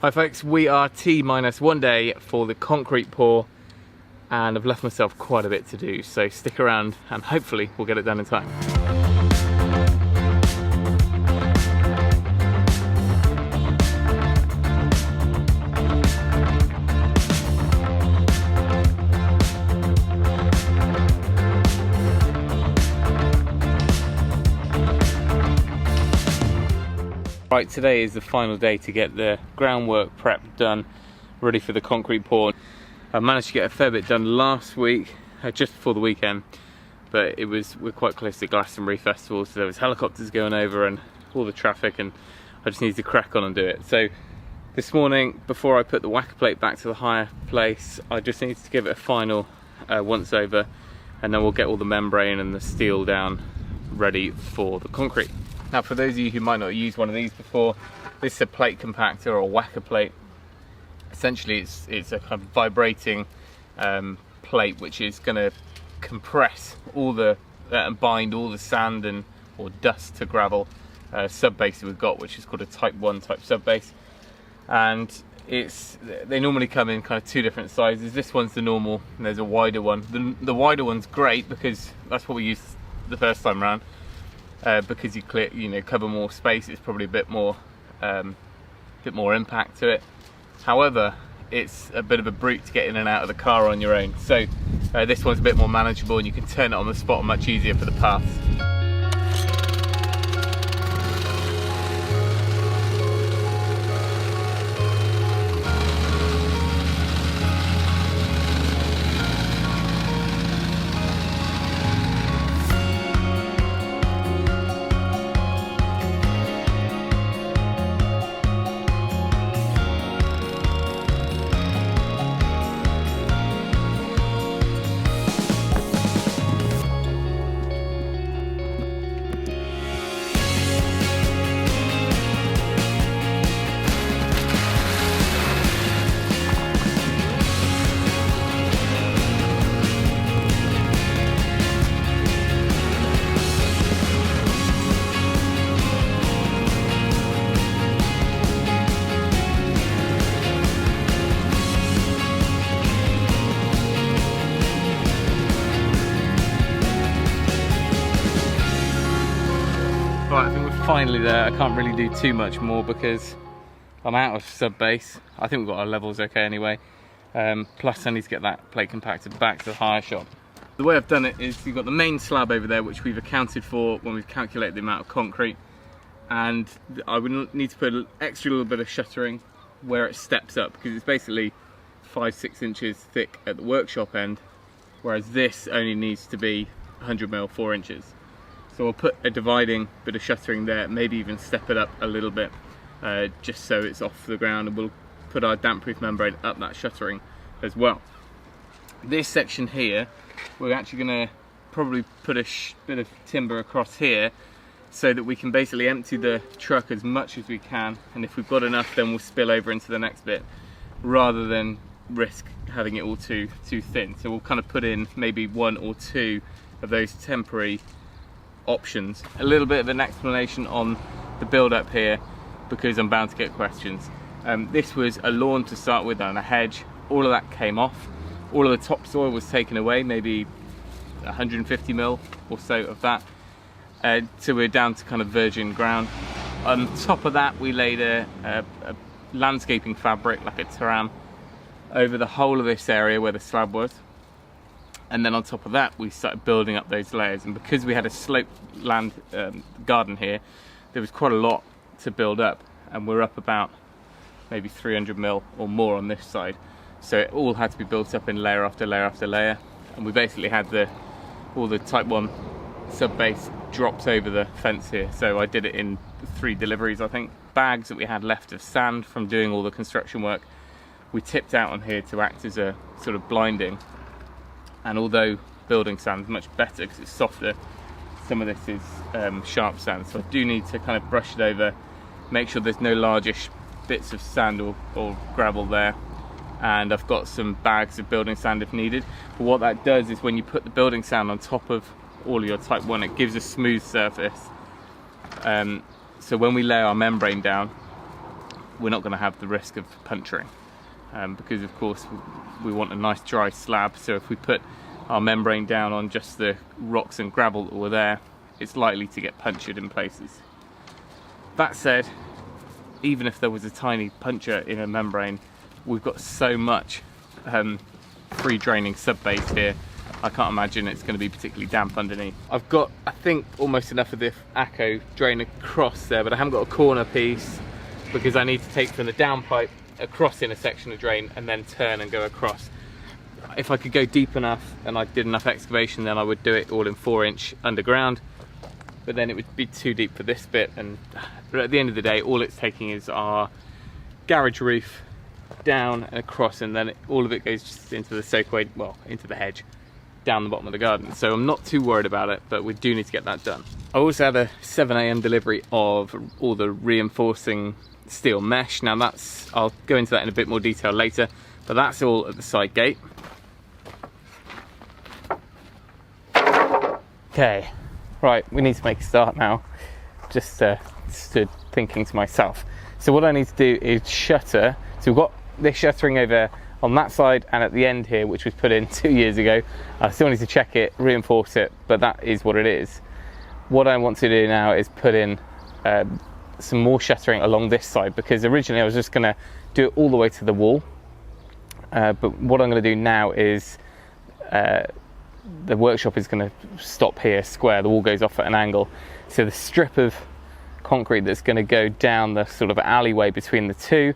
Hi folks, we are T-1 day for the concrete pour and I've left myself quite a bit to do, so stick around and hopefully we'll get it done in time. Right, today is the final day to get the groundwork prep done, ready for the concrete pour. I managed to get a fair bit done last week, just before the weekend, but we're quite close to the Glastonbury Festival, so there was helicopters going over and all the traffic, and I just needed to crack on and do it. So this morning, before I put the whacker plate back to the higher place, I just needed to give it a final once over, and then we'll get all the membrane and the steel down ready for the concrete. Now, for those of you who might not have used one of these before, this is a plate compactor or a whacker plate. Essentially, it's a kind of vibrating plate which is going to compress all the and bind all the sand or dust to gravel sub base that we've got, which is called a Type 1 type sub base. And they normally come in kind of two different sizes. This one's the normal, and there's a wider one. The wider one's great because that's what we used the first time around. Because you cover more space, it's probably a bit more impact to it. However, it's a bit of a brute to get in and out of the car on your own. So this one's a bit more manageable, and you can turn it on the spot much easier for the paths. Right, I think we're finally there. I can't really do too much more because I'm out of sub base. I think we've got our levels okay anyway. Plus I need to get that plate compactor back to the hire shop. The way I've done it is you've got the main slab over there, which we've accounted for when we've calculated the amount of concrete. And I would need to put an extra little bit of shuttering where it steps up, because it's basically 5-6 inches thick at the workshop end, whereas this only needs to be 100mm 4 inches. So we'll put a dividing bit of shuttering there, maybe even step it up a little bit, just so it's off the ground, and we'll put our damp-proof membrane up that shuttering as well. This section here, we're actually going to probably put a bit of timber across here so that we can basically empty the truck as much as we can, and if we've got enough then we'll spill over into the next bit, rather than risk having it all too thin. So we'll kind of put in maybe 1 or 2 of those temporary options. A little bit of an explanation on the build up here, because I'm bound to get questions. This was a lawn to start with and a hedge. All of that came off. All of the topsoil was taken away, maybe 150mm or so of that. So we're down to kind of virgin ground. On top of that, we laid a landscaping fabric, like a taram, over the whole of this area where the slab was. And then on top of that, we started building up those layers. And because we had a sloped land garden here, there was quite a lot to build up. And we're up about maybe 300mm or more on this side. So it all had to be built up in layer after layer after layer. And we basically had all the Type 1 sub base drops over the fence here. So I did it in 3 deliveries, I think. Bags that we had left of sand from doing all the construction work, we tipped out on here to act as a sort of blinding. And although building sand's much better because it's softer, some of this is sharp sand, so I do need to kind of brush it over, make sure there's no largish bits of sand or gravel there. And I've got some bags of building sand if needed. But what that does is when you put the building sand on top of all of your Type 1, it gives a smooth surface. So when we lay our membrane down, we're not going to have the risk of puncturing, because of course we want a nice dry slab. So if we put our membrane down on just the rocks and gravel that were there, it's likely to get punctured in places. That said, even if there was a tiny puncture in a membrane, we've got so much free draining sub-base here, I can't imagine it's going to be particularly damp underneath. I've got, I think, almost enough of the Acco drain across there, but I haven't got a corner piece because I need to take from the downpipe across in a section of drain and then turn and go across. If I could go deep enough and I did enough excavation, then I would do it all in 4-inch underground, but then it would be too deep for this bit, and at the end of the day all it's taking is our garage roof down and across, and then all of it goes just into the soakaway, well, into the hedge down the bottom of the garden. So I'm not too worried about it, but we do need to get that done. I also had a 7 AM delivery of all the reinforcing steel mesh. Now that's, I'll go into that in a bit more detail later, but that's all at the side gate. Okay, right, we need to make a start now. Just stood thinking to myself. So what I need to do is shutter. So we've got this shuttering over on that side and at the end here, which was put in 2 years ago. I still need to check it, reinforce it, but that is what it is. What I want to do now is put in some more shuttering along this side, because originally I was just going to do it all the way to the wall, but what I'm going to do now is the workshop is going to stop here square, the wall goes off at an angle, so the strip of concrete that's going to go down the sort of alleyway between the two,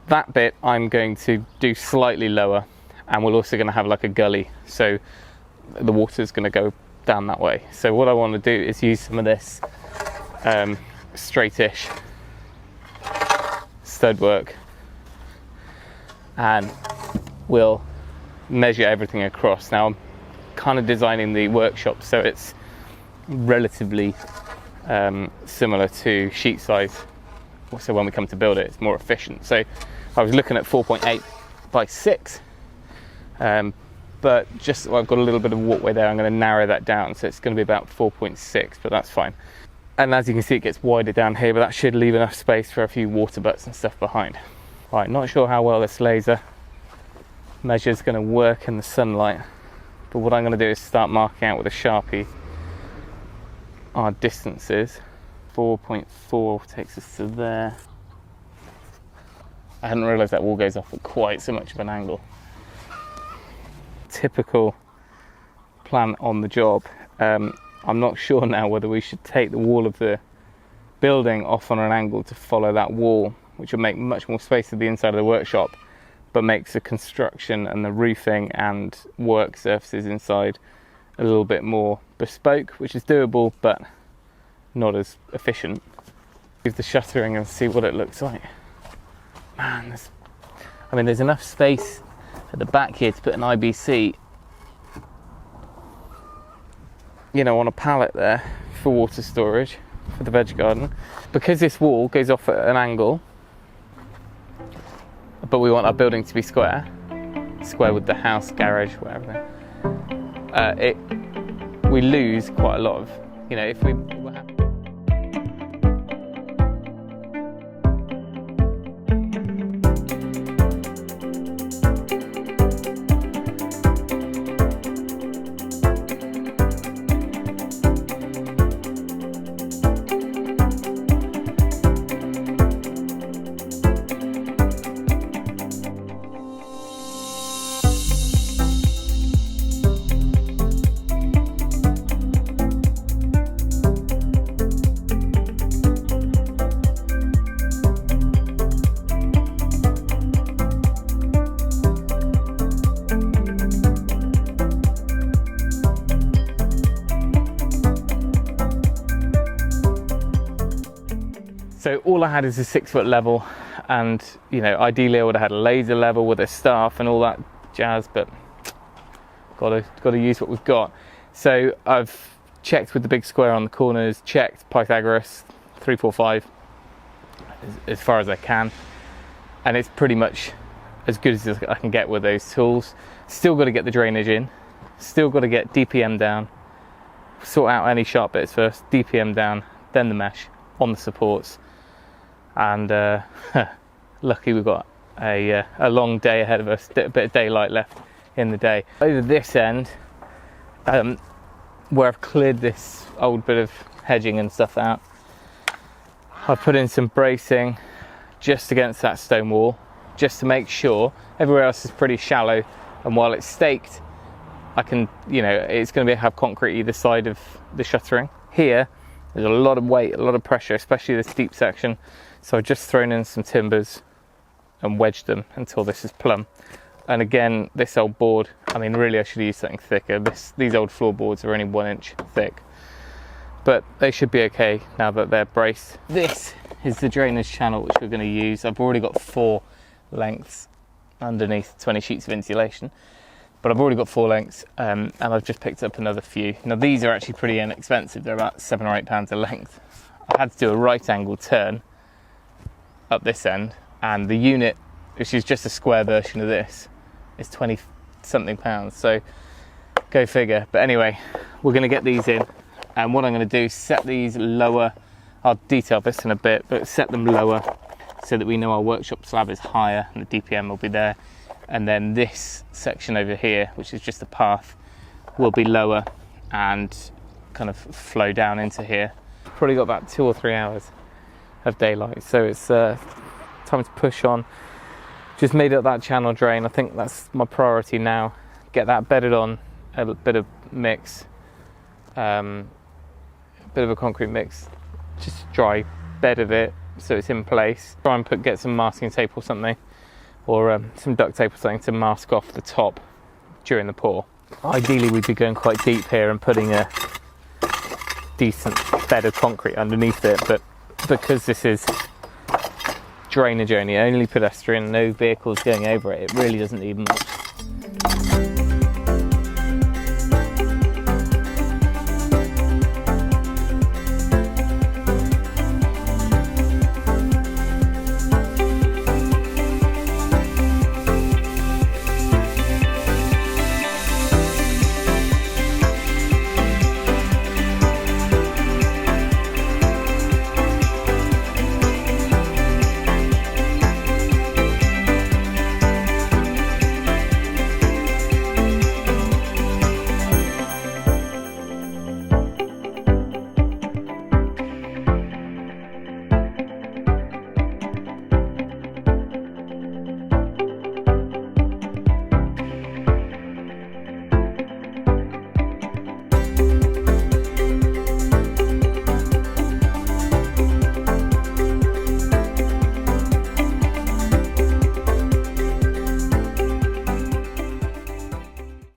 that bit I'm going to do slightly lower, and we're also going to have like a gully, so the water's going to go down that way. So what I want to do is use some of this straightish stud work, and we'll measure everything across. Now I'm kind of designing the workshop so it's relatively similar to sheet size, so when we come to build it it's more efficient. So I was looking at 4.8 by 6, but just I've got a little bit of walkway there, I'm going to narrow that down, so it's going to be about 4.6, but that's fine. And as you can see, it gets wider down here, but that should leave enough space for a few water butts and stuff behind. Right, not sure how well this laser measure is going to work in the sunlight, but what I'm going to do is start marking out with a Sharpie our distances. 4.4 takes us to there. I hadn't realised that wall goes off at quite so much of an angle. Typical plan on the job. I'm not sure now whether we should take the wall of the building off on an angle to follow that wall, which would make much more space to the inside of the workshop, but makes the construction and the roofing and work surfaces inside a little bit more bespoke, which is doable but not as efficient. Use the shuttering and see what it looks like. Man, there's enough space at the back here to put an IBC, you know, on a pallet there for water storage for the veg garden. Because this wall goes off at an angle, but we want our building to be square with the house, garage, whatever, we lose quite a lot of, you know, if we were happy. So all I had is a 6-foot level, and you know, ideally I would have had a laser level with a staff and all that jazz, but got to use what we've got. So I've checked with the big square on the corners, checked Pythagoras 345 as far as I can, and it's pretty much as good as I can get with those tools. Still got to get the drainage in, still got to get DPM down, sort out any sharp bits first, DPM down, then the mesh on the supports. And lucky we've got a long day ahead of us, a bit of daylight left in the day. Over this end, where I've cleared this old bit of hedging and stuff out, I've put in some bracing just against that stone wall, just to make sure. Everywhere else is pretty shallow, and while it's staked, I can, you know, it's going to have concrete either side of the shuttering. Here, there's a lot of weight, a lot of pressure, especially this deep section. So I've just thrown in some timbers and wedged them until this is plumb. And again, this old board, I mean, really I should use something thicker. These old floorboards are only 1 inch thick, but they should be okay now that they're braced. This is the drainage channel which we're going to use. I've already got 4 lengths underneath 20 sheets of insulation, but I've already got 4 lengths, and I've just picked up another few. Now these are actually pretty inexpensive. They're about £7 or £8 a length. I had to do a right angle turn up this end, and the unit, which is just a square version of this, is 20 something pounds, so go figure. But anyway, we're going to get these in, and what I'm going to do is set these lower. I'll detail this in a bit, but set them lower so that we know our workshop slab is higher and the DPM will be there, and then this section over here, which is just a path, will be lower and kind of flow down into here. Probably got about 2 or 3 hours of daylight, so it's time to push on. Just made up that channel drain. I think that's my priority now. Get that bedded on, a bit of mix, a bit of a concrete mix, just dry bed of it so it's in place. Try and get some masking tape or something, or some duct tape or something to mask off the top during the pour. Ideally we'd be going quite deep here and putting a decent bed of concrete underneath it, but because this is drainage only pedestrian, no vehicles going over it, it really doesn't need much.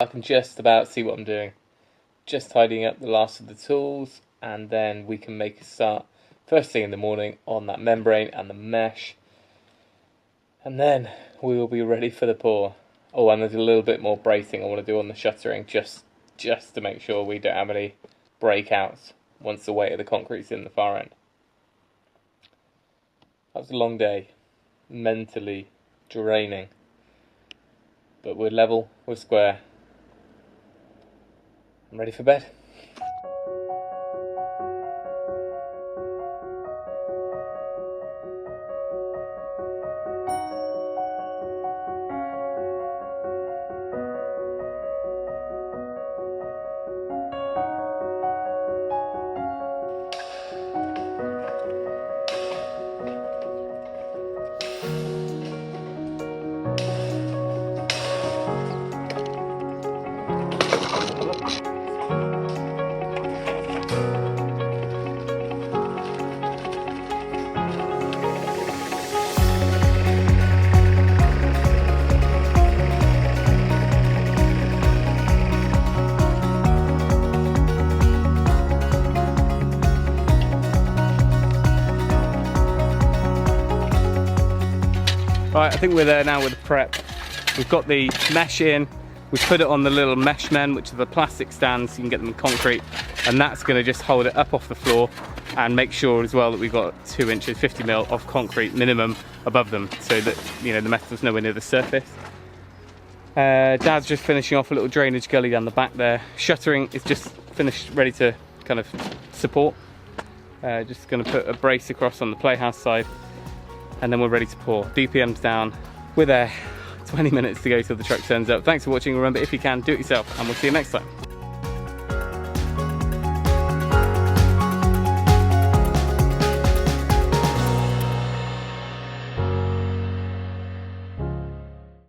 I can just about see what I'm doing. Just tidying up the last of the tools, and then we can make a start first thing in the morning on that membrane and the mesh, and then we will be ready for the pour. Oh, and there's a little bit more bracing I want to do on the shuttering, just to make sure we don't have any breakouts once the weight of the concrete's in the far end. That was a long day, mentally draining, but we're level, we're square. I'm ready for bed. Right, I think we're there now with the prep. We've got the mesh in, we've put it on the little mesh men, which are the plastic stands, so you can get them in concrete, and that's going to just hold it up off the floor and make sure as well that we've got 2 inches, 50 mil of concrete minimum above them, so that, you know, the metal's nowhere near the surface. Dad's just finishing off a little drainage gully down the back there. Shuttering is just finished, ready to kind of support. Just going to put a brace across on the playhouse side. and then we're ready to pour. DPM's down, we're there. 20 minutes to go till the truck turns up. Thanks for watching. Remember, if you can, do it yourself, and we'll see you next time.